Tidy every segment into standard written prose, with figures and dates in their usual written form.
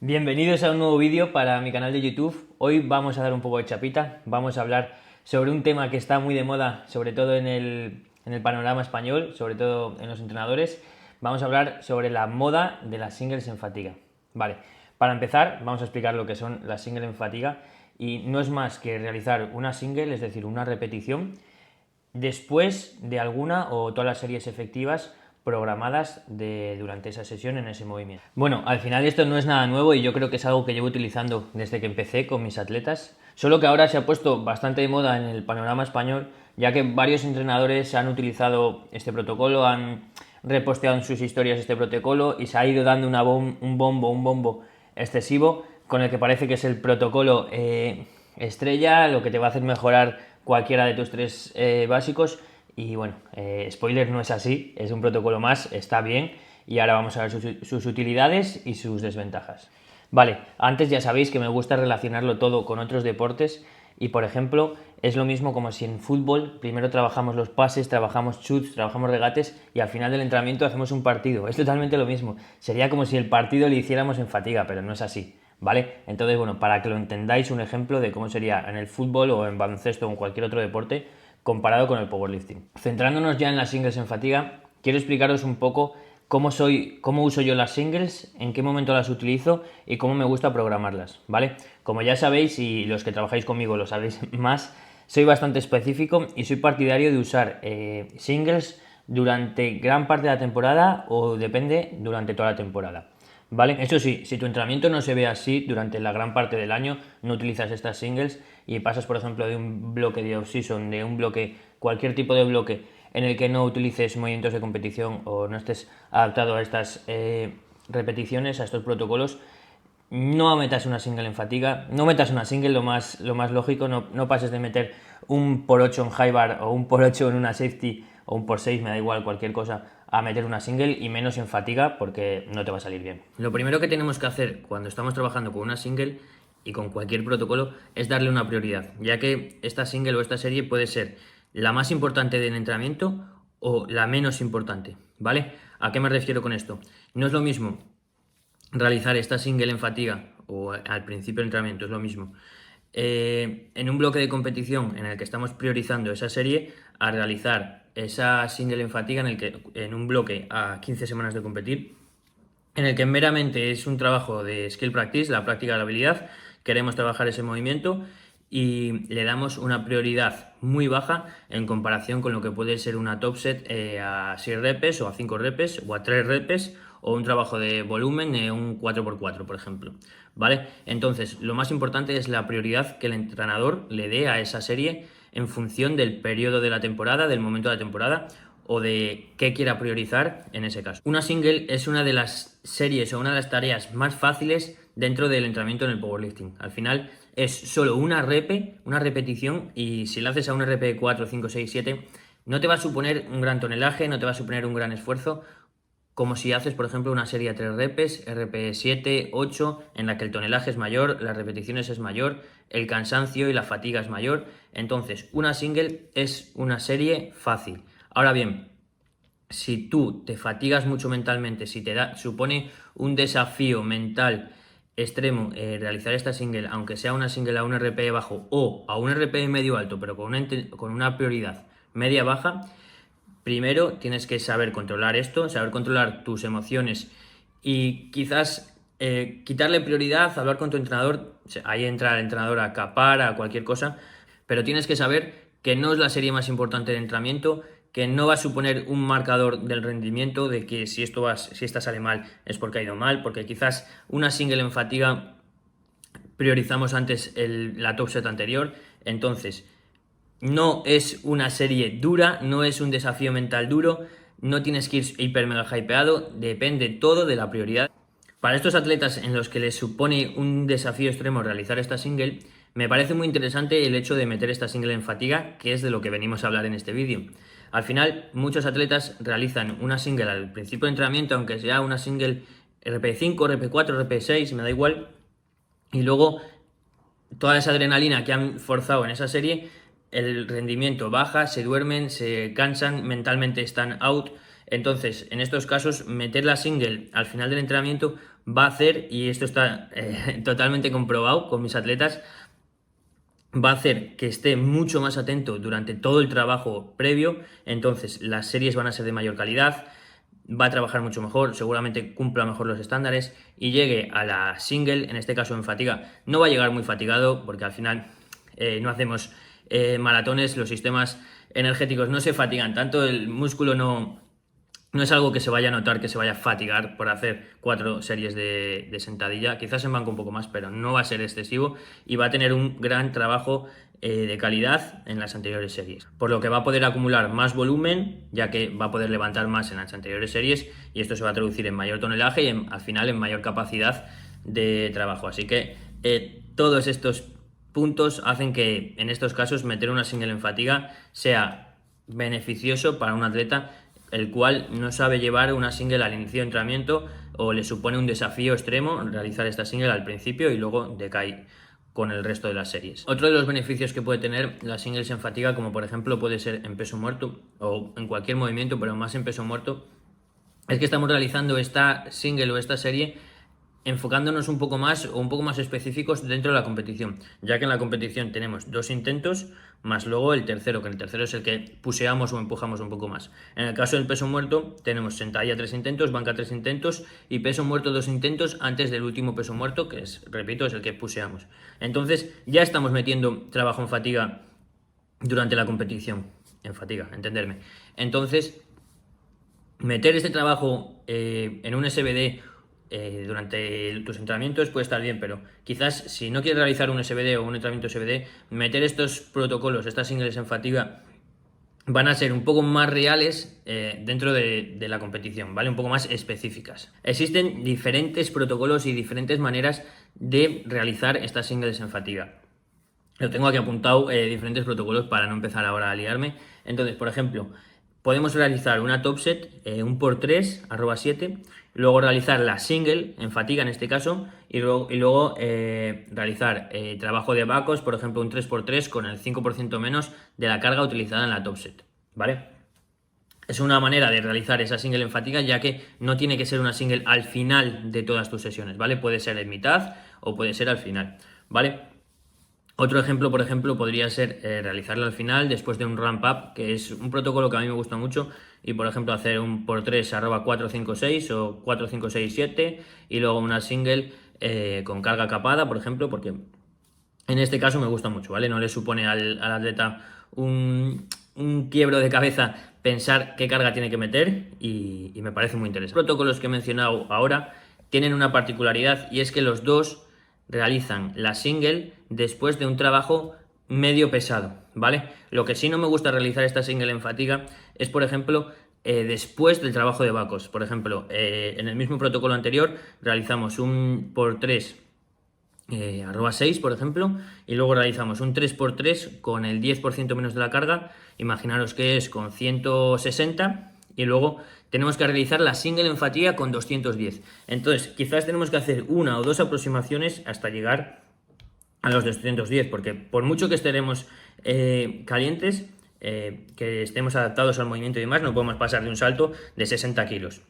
Bienvenidos a un nuevo vídeo para mi canal de YouTube. Hoy vamos a dar un poco de chapita, vamos a hablar sobre un tema que está muy de moda, sobre todo en el panorama español, sobre todo en los entrenadores. Vamos a hablar sobre la moda de las singles en fatiga. Vale, para empezar vamos a explicar lo que son las singles en fatiga y no es más que realizar una single, es decir, una repetición, después de alguna o todas las series efectivas programadas durante esa sesión en ese movimiento. Bueno, al final esto no es nada nuevo y yo creo que es algo que llevo utilizando desde que empecé con mis atletas, solo que ahora se ha puesto bastante de moda en el panorama español, ya que varios entrenadores han utilizado este protocolo, han reposteado en sus historias este protocolo y se ha ido dando un bombo excesivo con el que parece que es el protocolo estrella, lo que te va a hacer mejorar cualquiera de tus tres básicos. Y bueno, spoiler, no es así, es un protocolo más, está bien, y ahora vamos a ver sus utilidades y sus desventajas. Vale, antes ya sabéis que me gusta relacionarlo todo con otros deportes y por ejemplo es lo mismo como si en fútbol primero trabajamos los pases, trabajamos shoots, trabajamos regates y al final del entrenamiento hacemos un partido. Es totalmente lo mismo, sería como si el partido lo hiciéramos en fatiga, pero no es así, ¿vale? Entonces bueno, para que lo entendáis, un ejemplo de cómo sería en el fútbol o en baloncesto o en cualquier otro deporte comparado con el powerlifting. Centrándonos ya en las singles en fatiga, quiero explicaros un poco cómo uso yo las singles, en qué momento las utilizo y cómo me gusta programarlas, ¿vale? Como ya sabéis, y los que trabajáis conmigo lo sabéis más, soy bastante específico y soy partidario de usar singles durante gran parte de la temporada o depende durante toda la temporada. ¿Vale? Eso sí, si tu entrenamiento no se ve así durante la gran parte del año, no utilizas estas singles y pasas, por ejemplo, de un bloque de off-season, de un bloque, cualquier tipo de bloque en el que no utilices movimientos de competición o no estés adaptado a estas repeticiones, a estos protocolos, no metas una single en fatiga, no metas una single, lo más lógico, no pases de meter un por 8 en high bar o un por 8 en una safety o un por 6, me da igual, cualquier cosa, a meter una single y menos en fatiga porque no te va a salir bien. Lo primero que tenemos que hacer cuando estamos trabajando con una single y con cualquier protocolo es darle una prioridad, ya que esta single o esta serie puede ser la más importante del entrenamiento o la menos importante, ¿vale? ¿A qué me refiero con esto? No es lo mismo realizar esta single en fatiga o al principio del entrenamiento, es lo mismo, en un bloque de competición en el que estamos priorizando esa serie a realizar esa single en fatiga en un bloque a 15 semanas de competir, en el que meramente es un trabajo de skill practice, la práctica de la habilidad, queremos trabajar ese movimiento y le damos una prioridad muy baja en comparación con lo que puede ser una top set a 6 repes o a 5 repes o a 3 repes o un trabajo de volumen de un 4x4, por ejemplo, ¿vale? Entonces, lo más importante es la prioridad que el entrenador le dé a esa serie en función del periodo de la temporada, del momento de la temporada o de qué quiera priorizar en ese caso. Una single es una de las series o una de las tareas más fáciles dentro del entrenamiento en el powerlifting. Al final es solo una repetición y si la haces a un RP de 4, 5, 6, 7, no te va a suponer un gran tonelaje, no te va a suponer un gran esfuerzo, como si haces, por ejemplo, una serie a 3 repes, RP 7, 8, en la que el tonelaje es mayor, las repeticiones es mayor, el cansancio y la fatiga es mayor. Entonces, una single es una serie fácil. Ahora bien, si tú te fatigas mucho mentalmente, si supone un desafío mental extremo realizar esta single, aunque sea una single a un RP bajo o a un RP medio alto, pero con una prioridad media baja, primero tienes que saber controlar esto, saber controlar tus emociones y quizás quitarle prioridad, hablar con tu entrenador, ahí entra el entrenador a capar, a cualquier cosa, pero tienes que saber que no es la serie más importante del entrenamiento, que no va a suponer un marcador del rendimiento, de que si esta sale mal es porque ha ido mal, porque quizás una single en fatiga priorizamos antes la top set anterior, entonces no es una serie dura, no es un desafío mental duro, no tienes que ir hiper mega hypeado, depende todo de la prioridad. Para estos atletas en los que les supone un desafío extremo realizar esta single, me parece muy interesante el hecho de meter esta single en fatiga, que es de lo que venimos a hablar en este vídeo. Al final, muchos atletas realizan una single al principio de entrenamiento, aunque sea una single RP5, RP4, RP6, me da igual, y luego toda esa adrenalina que han forzado en esa serie, el rendimiento baja, se duermen, se cansan, mentalmente están out. Entonces, en estos casos, meter la single al final del entrenamiento va a hacer, y esto está totalmente comprobado con mis atletas, va a hacer que esté mucho más atento durante todo el trabajo previo, entonces las series van a ser de mayor calidad, va a trabajar mucho mejor, seguramente cumpla mejor los estándares y llegue a la single, en este caso en fatiga. No va a llegar muy fatigado porque al final no hacemos maratones, los sistemas energéticos no se fatigan tanto, el músculo no es algo que se vaya a notar, que se vaya a fatigar por hacer 4 series de sentadilla. Quizás en banco un poco más, pero no va a ser excesivo y va a tener un gran trabajo de calidad en las anteriores series. Por lo que va a poder acumular más volumen, ya que va a poder levantar más en las anteriores series y esto se va a traducir en mayor tonelaje y al final en mayor capacidad de trabajo. Así que todos estos puntos hacen que en estos casos meter una single en fatiga sea beneficioso para un atleta el cual no sabe llevar una single al inicio de entrenamiento o le supone un desafío extremo realizar esta single al principio y luego decae con el resto de las series. Otro de los beneficios que puede tener las singles en fatiga, como por ejemplo puede ser en peso muerto o en cualquier movimiento, pero más en peso muerto, es que estamos realizando esta single o esta serie enfocándonos un poco más o un poco más específicos dentro de la competición, ya que en la competición tenemos 2 intentos más luego el tercero, que el tercero es el que puseamos o empujamos un poco más. En el caso del peso muerto tenemos sentadilla 3 intentos, banca 3 intentos y peso muerto 2 intentos antes del último peso muerto, que es, repito, es el que puseamos. Entonces ya estamos metiendo trabajo en fatiga durante la competición, en fatiga, entenderme. Entonces meter este trabajo en un SBD durante tus entrenamientos puede estar bien, pero quizás si no quieres realizar un SBD o un entrenamiento SBD, meter estos protocolos, estas singles en fatiga, van a ser un poco más reales dentro de la competición, ¿vale? Un poco más específicas. Existen diferentes protocolos y diferentes maneras de realizar estas singles en fatiga. Lo tengo aquí apuntado, diferentes protocolos para no empezar ahora a liarme. Entonces, por ejemplo, podemos realizar una top set, un por 3, @7, luego realizar la single, en fatiga en este caso, y luego realizar trabajo de vacos, por ejemplo un 3x3 con el 5% menos de la carga utilizada en la top set, ¿vale? Es una manera de realizar esa single en fatiga, ya que no tiene que ser una single al final de todas tus sesiones, ¿vale? Puede ser en mitad o puede ser al final, ¿vale? Otro ejemplo, por ejemplo, podría ser realizarlo al final después de un ramp up, que es un protocolo que a mí me gusta mucho, y por ejemplo hacer un por 3 @456 o 4567 y luego una single con carga capada, por ejemplo, porque en este caso me gusta mucho, ¿vale? No le supone al atleta un quiebro de cabeza pensar qué carga tiene que meter y me parece muy interesante. Los protocolos que he mencionado ahora tienen una particularidad y es que los dos realizan la single después de un trabajo medio pesado, ¿vale? Lo que sí no me gusta realizar esta single en fatiga es, por ejemplo, después del trabajo de vacos. Por ejemplo, en el mismo protocolo anterior realizamos un por 3 @6, por ejemplo, y luego realizamos un 3x3 con el 10% menos de la carga, imaginaros que es con 160, y luego tenemos que realizar la single en fatiga con 210. Entonces, quizás tenemos que hacer una o dos aproximaciones hasta llegar a los 210, porque por mucho que estemos calientes, que estemos adaptados al movimiento y demás, no podemos pasar de un salto de 60 kilos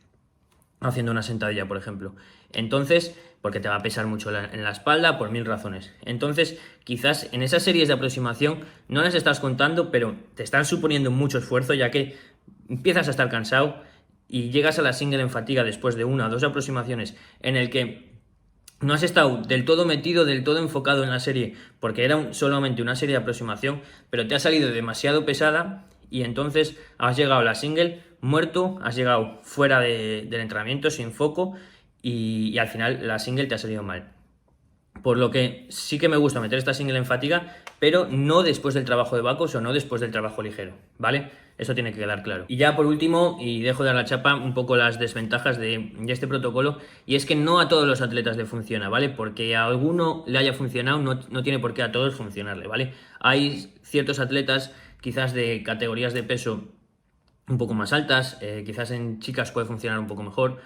haciendo una sentadilla, por ejemplo. Entonces, porque te va a pesar mucho en la espalda por 1000 razones. Entonces, quizás en esas series de aproximación no las estás contando, pero te están suponiendo mucho esfuerzo, ya que empiezas a estar cansado y llegas a la single en fatiga después de una o dos aproximaciones en el que no has estado del todo metido, del todo enfocado en la serie, porque era solamente una serie de aproximación, pero te ha salido demasiado pesada y entonces has llegado a la single muerto, has llegado fuera del entrenamiento, sin foco, y al final la single te ha salido mal. Por lo que sí que me gusta meter esta single en fatiga, pero no después del trabajo de vacos o no después del trabajo ligero, ¿vale? Eso tiene que quedar claro. Y ya por último, y dejo de dar la chapa, un poco las desventajas de este protocolo, y es que no a todos los atletas le funciona, ¿vale? Porque a alguno le haya funcionado, no tiene por qué a todos funcionarle, ¿vale? Hay ciertos atletas, quizás de categorías de peso un poco más altas, quizás en chicas puede funcionar un poco mejor,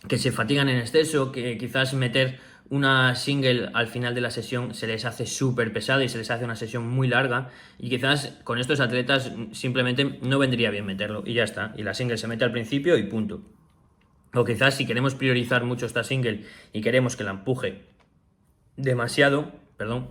que se fatigan en exceso, que quizás meter una single al final de la sesión se les hace súper pesado y se les hace una sesión muy larga, y quizás con estos atletas simplemente no vendría bien meterlo y ya está, y la single se mete al principio y punto. O quizás si queremos priorizar mucho esta single y queremos que la empuje demasiado, perdón,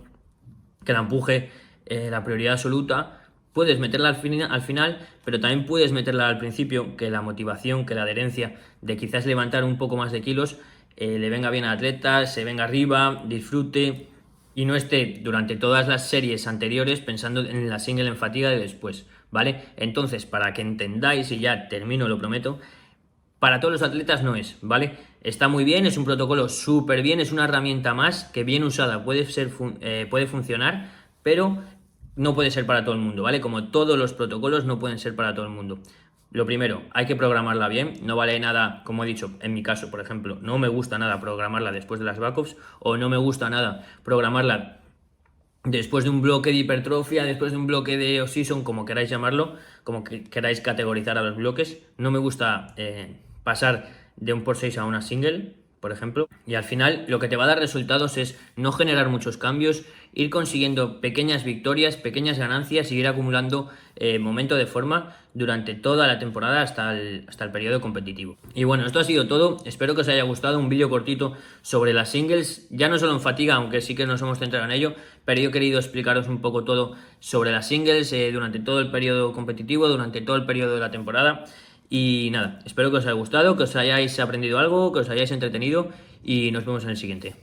que la empuje la prioridad absoluta, puedes meterla al final, pero también puedes meterla al principio, que la motivación, que la adherencia de quizás levantar un poco más de kilos le venga bien al atleta, se venga arriba, disfrute y no esté durante todas las series anteriores pensando en la single en fatiga de después, ¿vale? Entonces, para que entendáis, y ya termino, lo prometo, para todos los atletas no es, ¿vale? Está muy bien, es un protocolo súper bien, es una herramienta más que bien usada puede funcionar, pero no puede ser para todo el mundo, ¿vale? Como todos los protocolos no pueden ser para todo el mundo. Lo primero, hay que programarla bien, no vale nada, como he dicho, en mi caso, por ejemplo, no me gusta nada programarla después de las backups, o no me gusta nada programarla después de un bloque de hipertrofia, después de un bloque de off-season, como queráis llamarlo, como que queráis categorizar a los bloques. No me gusta pasar de un por 6 a una single, por ejemplo, y al final lo que te va a dar resultados es no generar muchos cambios, ir consiguiendo pequeñas victorias, pequeñas ganancias y ir acumulando momento de forma durante toda la temporada hasta el periodo competitivo. Y bueno, esto ha sido todo, espero que os haya gustado, un vídeo cortito sobre las singles, ya no solo en fatiga, aunque sí que nos hemos centrado en ello, pero yo he querido explicaros un poco todo sobre las singles durante todo el periodo competitivo, durante todo el periodo de la temporada. Y nada, espero que os haya gustado, que os hayáis aprendido algo, que os hayáis entretenido y nos vemos en el siguiente.